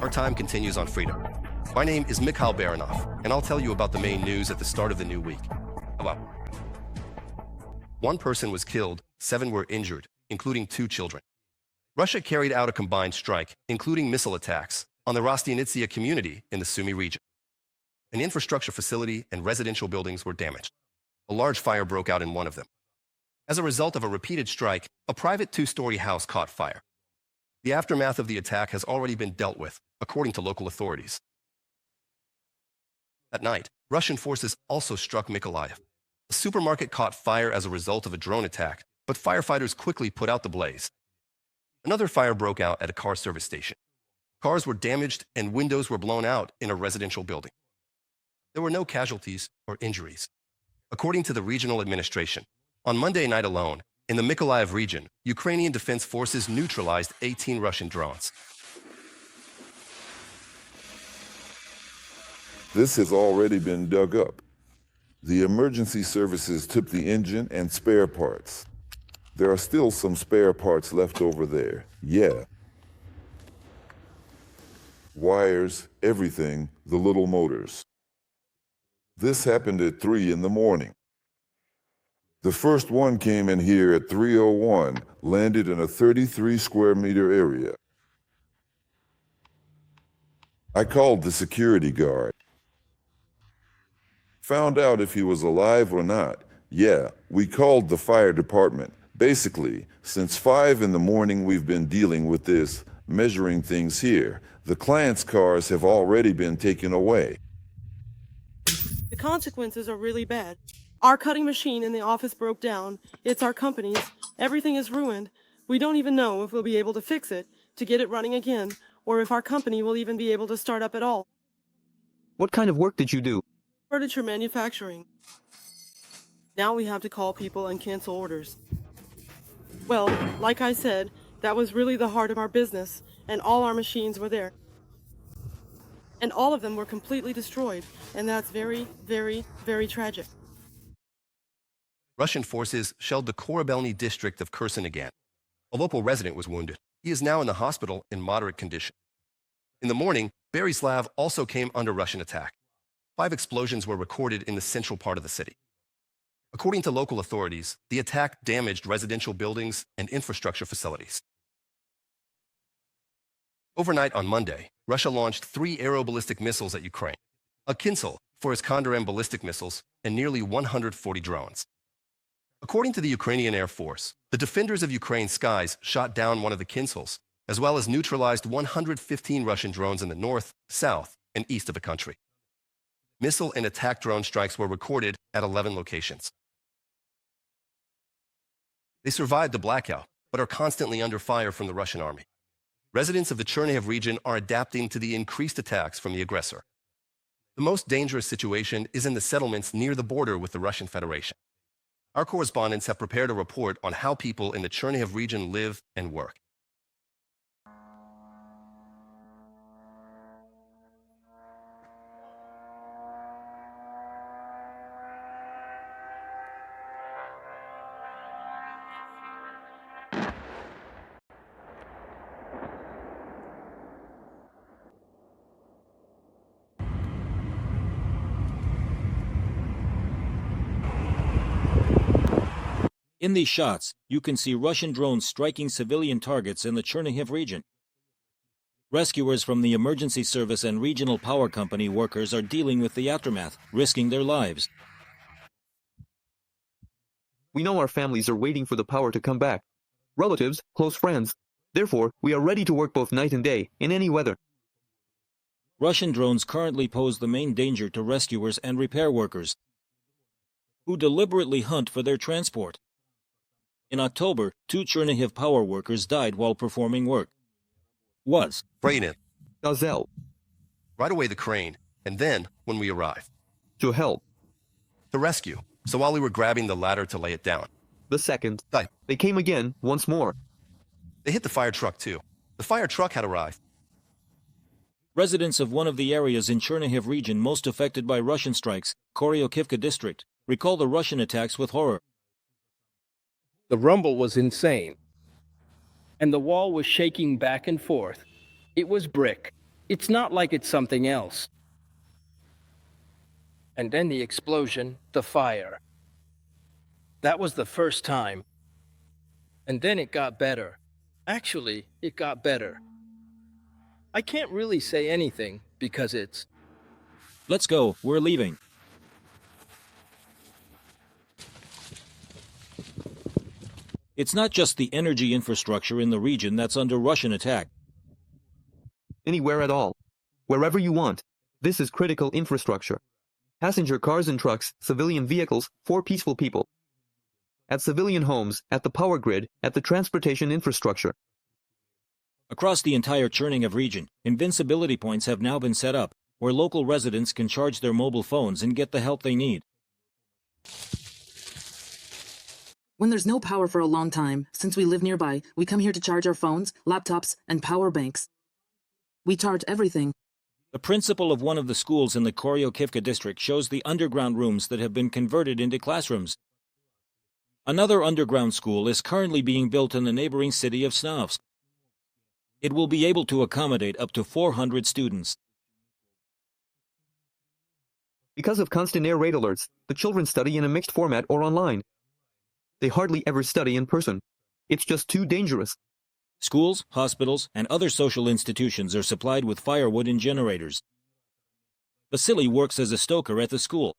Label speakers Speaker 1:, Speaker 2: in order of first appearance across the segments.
Speaker 1: Our time continues on Freedom. My name is Mikhail Baranov, and I'll tell you about the main news at the start of the new week. Hello. One person was killed, 7 were injured, including 2 children. Russia carried out a combined strike, including missile attacks, on the Trostianets community in the Sumy region. An infrastructure facility and residential buildings were damaged. A large fire broke out in one of them. As a result of a repeated strike, a private 2-story house caught fire. The aftermath of the attack has already been dealt with, according to local authorities. That night, Russian forces also struck Mykolaiv. A supermarket caught fire as a result of a drone attack, but firefighters quickly put out the blaze. Another fire broke out at a car service station. Cars were damaged and windows were blown out in a residential building. There were no casualties or injuries. According to the regional administration, on Monday night alone, in the Mykolaiv region, Ukrainian defense forces neutralized 18 Russian drones.
Speaker 2: This has already been dug up. The emergency services took the engine and spare parts. There are still some spare parts left over there. Yeah. Wires, everything, the little motors. This happened at 3 in the morning. The first one came in here at 3:01, landed in a 33 square meter area. I called the security guard. Found out if he was alive or not. Yeah, we called the fire department. Basically, since 5 in the morning we've been dealing with this, measuring things here. The client's cars have already been taken away.
Speaker 3: The consequences are really bad. Our cutting machine in the office broke down. It's our company's. Everything is ruined. We don't even know if we'll be able to fix it, to get it running again, or if our company will even be able to start up at all.
Speaker 4: What kind of work did you do?
Speaker 3: Furniture manufacturing. Now we have to call people and cancel orders. Well, like I said, that was really the heart of our business, and all our machines were there. And all of them were completely destroyed, and that's very, very, very tragic.
Speaker 1: Russian forces shelled the Korabelny district of Kherson again. A local resident was wounded. He is now in the hospital in moderate condition. In the morning, Berislav also came under Russian attack. 5 explosions were recorded in the central part of the city. According to local authorities, the attack damaged residential buildings and infrastructure facilities. Overnight on Monday, Russia launched 3 aeroballistic missiles at Ukraine, a Kinzel for Iskander-M ballistic missiles, and nearly 140 drones. According to the Ukrainian Air Force, the defenders of Ukraine's skies shot down one of the Kinzels, as well as neutralized 115 Russian drones in the north, south, and east of the country. Missile and attack drone strikes were recorded at 11 locations. They survived the blackout, but are constantly under fire from the Russian army. Residents of the Chernihiv region are adapting to the increased attacks from the aggressor. The most dangerous situation is in the settlements near the border with the Russian Federation. Our correspondents have prepared a report on how people in the Chernihiv region live and work.
Speaker 5: In these shots, you can see Russian drones striking civilian targets in the Chernihiv region. Rescuers from the emergency service and regional power company workers are dealing with the aftermath, risking their lives.
Speaker 4: We know our families are waiting for the power to come back. Relatives, close friends. Therefore, we are ready to work both night and day, in any weather.
Speaker 5: Russian drones currently pose the main danger to rescuers and repair workers, who deliberately hunt for their transport. In October, 2 Chernihiv power workers died while performing work.
Speaker 1: Frein.
Speaker 4: Gazelle.
Speaker 1: Right away the crane, and then, when we arrived.
Speaker 4: To help.
Speaker 1: To rescue, so while we were grabbing the ladder to lay it down.
Speaker 4: The second.
Speaker 1: Die.
Speaker 4: They came again, once more.
Speaker 1: They hit the fire truck too. The fire truck had arrived.
Speaker 5: Residents of one of the areas in Chernihiv region most affected by Russian strikes, Koryokivka district, recall the Russian attacks with horror.
Speaker 6: The rumble was insane, and the wall was shaking back and forth. It was brick. It's not like it's something else. And then the explosion, the fire. That was the first time. And then it got better. Actually, it got better. I can't really say anything because it's...
Speaker 5: Let's go, we're leaving. It's not just the energy infrastructure in the region that's under Russian attack.
Speaker 4: Anywhere at all. Wherever you want. This is critical infrastructure. Passenger cars and trucks, civilian vehicles, for peaceful people. At civilian homes, at the power grid, at the transportation infrastructure.
Speaker 5: Across the entire Chernihiv region, invincibility points have now been set up, where local residents can charge their mobile phones and get the help they need.
Speaker 7: When there's no power for a long time, since we live nearby, we come here to charge our phones, laptops, and power banks. We charge everything.
Speaker 5: The principal of one of the schools in the Koryokivka district shows the underground rooms that have been converted into classrooms. Another underground school is currently being built in the neighboring city of Snovsk. It will be able to accommodate up to 400 students.
Speaker 4: Because of constant air raid alerts, the children study in a mixed format or online. They hardly ever study in person. It's just too dangerous.
Speaker 5: Schools, hospitals, and other social institutions are supplied with firewood and generators. Vasily works as a stoker at the school.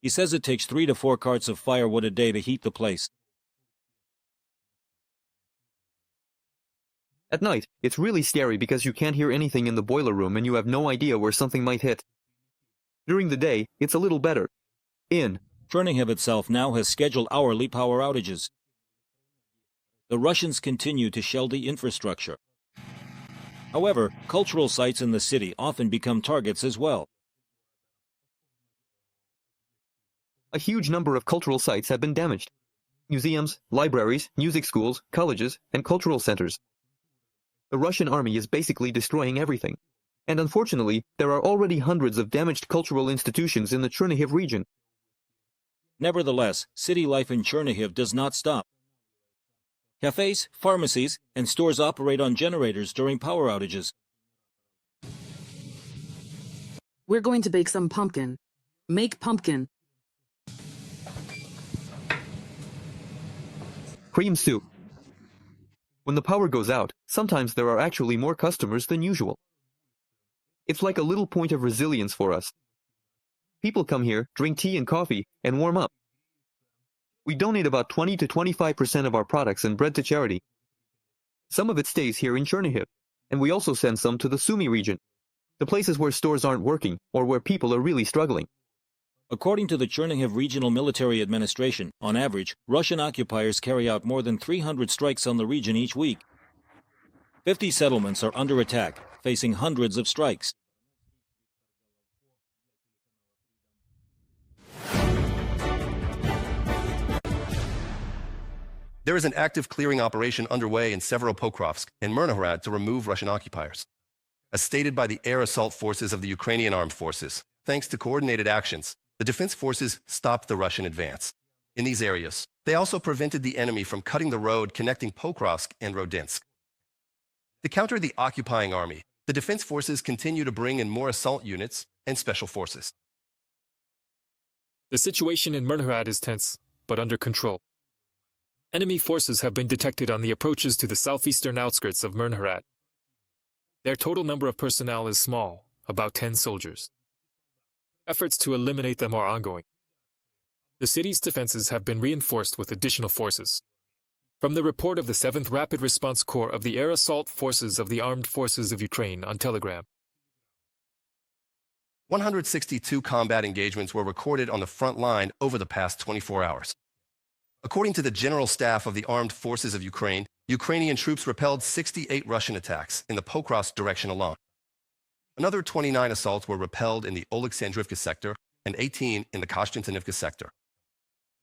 Speaker 5: He says it takes 3 to 4 carts of firewood a day to heat the place.
Speaker 4: At night, it's really scary because you can't hear anything in the boiler room and you have no idea where something might hit. During the day, it's a little better.
Speaker 5: Chernihiv itself now has scheduled hourly power outages. The Russians continue to shell the infrastructure. However, cultural sites in the city often become targets as well.
Speaker 4: A huge number of cultural sites have been damaged. Museums, libraries, music schools, colleges, and cultural centers. The Russian army is basically destroying everything. And unfortunately, there are already hundreds of damaged cultural institutions in the Chernihiv region.
Speaker 5: Nevertheless, city life in Chernihiv does not stop. Cafes, pharmacies, and stores operate on generators during power outages.
Speaker 7: We're going to bake some pumpkin. Make pumpkin.
Speaker 4: Cream soup. When the power goes out, sometimes there are actually more customers than usual. It's like a little point of resilience for us. People come here, drink tea and coffee, and warm up. We donate about 20 to 25% of our products and bread to charity. Some of it stays here in Chernihiv, and we also send some to the Sumy region, the places where stores aren't working or where people are really struggling.
Speaker 5: According to the Chernihiv Regional Military Administration, on average, Russian occupiers carry out more than 300 strikes on the region each week. 50 settlements are under attack, facing hundreds of strikes.
Speaker 1: There is an active clearing operation underway in several Pokrovsk and Myrnohrad to remove Russian occupiers. As stated by the air assault forces of the Ukrainian armed forces, thanks to coordinated actions, the defense forces stopped the Russian advance. In these areas, they also prevented the enemy from cutting the road connecting Pokrovsk and Rodinsk. To counter the occupying army, the defense forces continue to bring in more assault units and special forces.
Speaker 8: The situation in Myrnohrad is tense, but under control. Enemy forces have been detected on the approaches to the southeastern outskirts of Myrnohrad. Their total number of personnel is small, about 10 soldiers. Efforts to eliminate them are ongoing. The city's defenses have been reinforced with additional forces. From the report of the 7th Rapid Response Corps of the Air Assault Forces of the Armed Forces of Ukraine on Telegram.
Speaker 1: 162 combat engagements were recorded on the front line over the past 24 hours. According to the General Staff of the Armed Forces of Ukraine, Ukrainian troops repelled 68 Russian attacks in the Pokrovsk direction alone. Another 29 assaults were repelled in the Oleksandrivka sector and 18 in the Koshchentanivka sector.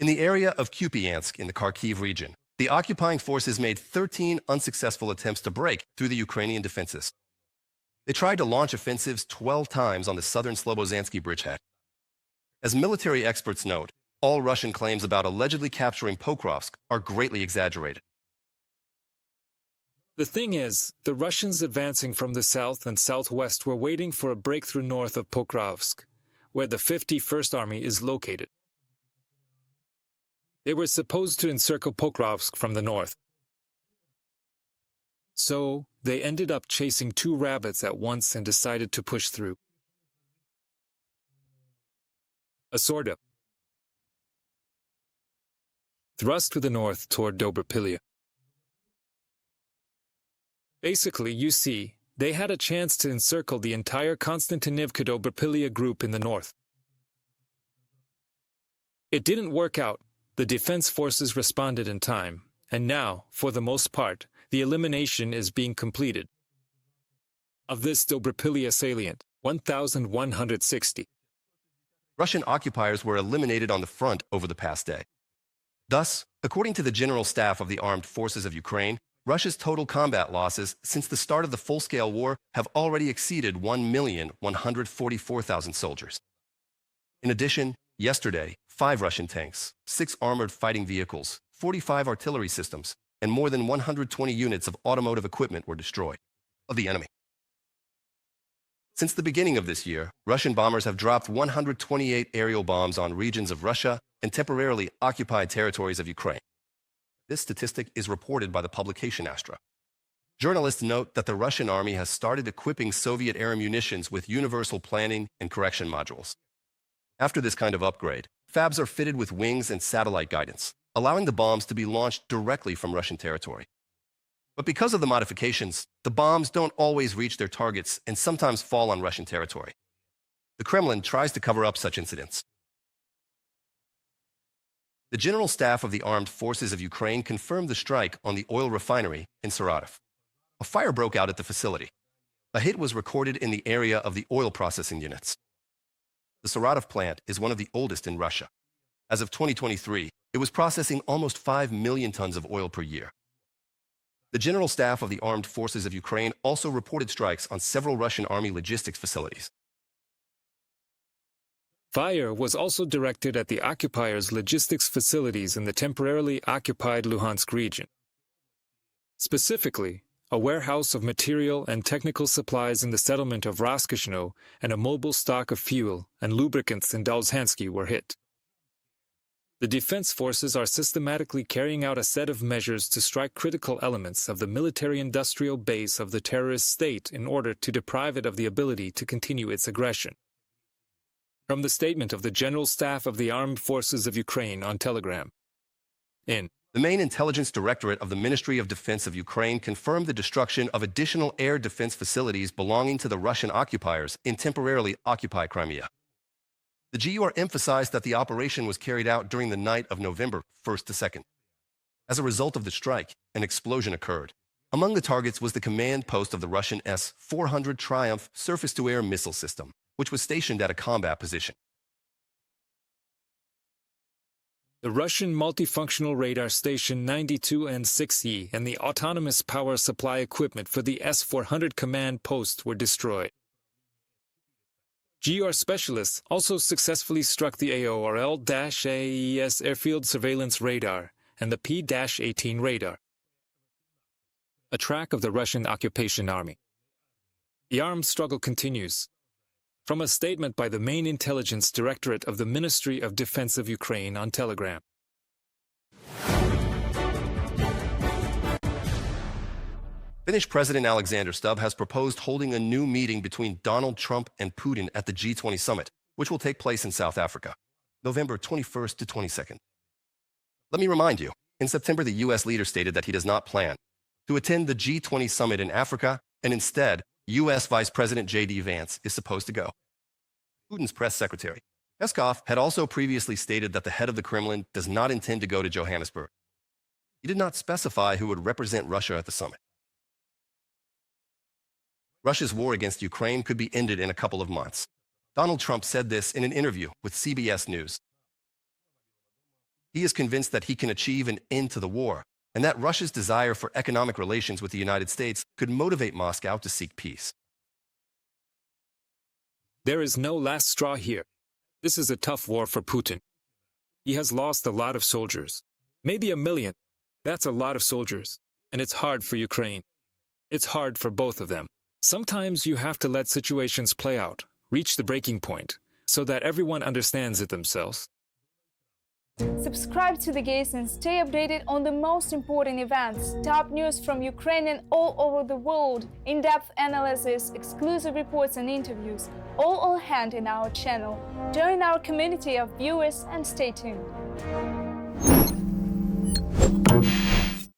Speaker 1: In the area of Kupiansk in the Kharkiv region, the occupying forces made 13 unsuccessful attempts to break through the Ukrainian defenses. They tried to launch offensives 12 times on the southern Slobozansky bridgehead. As military experts note, all Russian claims about allegedly capturing Pokrovsk are greatly exaggerated.
Speaker 8: The thing is, the Russians advancing from the south and southwest were waiting for a breakthrough north of Pokrovsk, where the 51st Army is located. They were supposed to encircle Pokrovsk from the north. So, they ended up chasing two rabbits at once and decided to push through. A sort of thrust to the north toward Dobrapilya. Basically, you see, they had a chance to encircle the entire Konstantinivka-Dobrapilya group in the north. It didn't work out. The defense forces responded in time, and now, for the most part, the elimination is being completed. Of this Dobrapilya salient, 1,160.
Speaker 1: Russian occupiers were eliminated on the front over the past day. Thus, according to the General Staff of the Armed Forces of Ukraine, Russia's total combat losses since the start of the full-scale war have already exceeded 1,144,000 soldiers. In addition, yesterday, 5 Russian tanks, 6 armored fighting vehicles, 45 artillery systems, and more than 120 units of automotive equipment were destroyed of the enemy. Since the beginning of this year, Russian bombers have dropped 128 aerial bombs on regions of Russia and temporarily occupied territories of Ukraine. This statistic is reported by the publication Astra. Journalists note that the Russian army has started equipping Soviet-era munitions with universal planning and correction modules. After this kind of upgrade, FABs are fitted with wings and satellite guidance, allowing the bombs to be launched directly from Russian territory. But because of the modifications, the bombs don't always reach their targets and sometimes fall on Russian territory. The Kremlin tries to cover up such incidents. The General Staff of the Armed Forces of Ukraine confirmed the strike on the oil refinery in Saratov. A fire broke out at the facility. A hit was recorded in the area of the oil processing units. The Saratov plant is one of the oldest in Russia. As of 2023, it was processing almost 5 million tons of oil per year. The General Staff of the Armed Forces of Ukraine also reported strikes on several Russian army logistics facilities.
Speaker 8: Fire was also directed at the occupiers' logistics facilities in the temporarily occupied Luhansk region. Specifically, a warehouse of material and technical supplies in the settlement of Roskishno and a mobile stock of fuel and lubricants in Dalzhansky were hit. The defense forces are systematically carrying out a set of measures to strike critical elements of the military-industrial base of the terrorist state in order to deprive it of the ability to continue its aggression. From the statement of the General Staff of the Armed Forces of Ukraine on Telegram. The
Speaker 1: main intelligence directorate of the Ministry of Defense of Ukraine confirmed the destruction of additional air defense facilities belonging to the Russian occupiers in temporarily occupied Crimea. The GUR emphasized that the operation was carried out during the night of November 1st to 2nd. As a result of the strike, an explosion occurred. Among the targets was the command post of the Russian S-400 Triumph surface-to-air missile system, which was stationed at a combat position.
Speaker 8: The Russian multifunctional radar station 92 and 6E and the autonomous power supply equipment for the S-400 command post were destroyed. GR specialists also successfully struck the AORL-AES airfield surveillance radar and the P-18 radar, a track of the Russian occupation army. The armed struggle continues. From a statement by the main intelligence directorate of the Ministry of Defense of Ukraine on Telegram.
Speaker 1: Finnish President Alexander Stubb has proposed holding a new meeting between Donald Trump and Putin at the G20 summit, which will take place in South Africa, November 21st to 22nd. Let me remind you, in September the U.S. leader stated that he does not plan to attend the G20 summit in Africa, and instead, U.S. Vice President J.D. Vance is supposed to go. Putin's press secretary, Peskov, had also previously stated that the head of the Kremlin does not intend to go to Johannesburg. He did not specify who would represent Russia at the summit. Russia's war against Ukraine could be ended in a couple of months. Donald Trump said this in an interview with CBS News. He is convinced that he can achieve an end to the war, and that Russia's desire for economic relations with the United States could motivate Moscow to seek peace.
Speaker 8: There is no last straw here. This is a tough war for Putin. He has lost a lot of soldiers. Maybe 1 million. That's a lot of soldiers. And it's hard for Ukraine. It's hard for both of them. Sometimes you have to let situations play out, reach the breaking point, so that everyone understands it themselves.
Speaker 9: Subscribe to The Gaze and stay updated on the most important events, top news from Ukrainian all over the world, in-depth analysis, exclusive reports and interviews, all on hand in our channel. Join our community of viewers and stay tuned.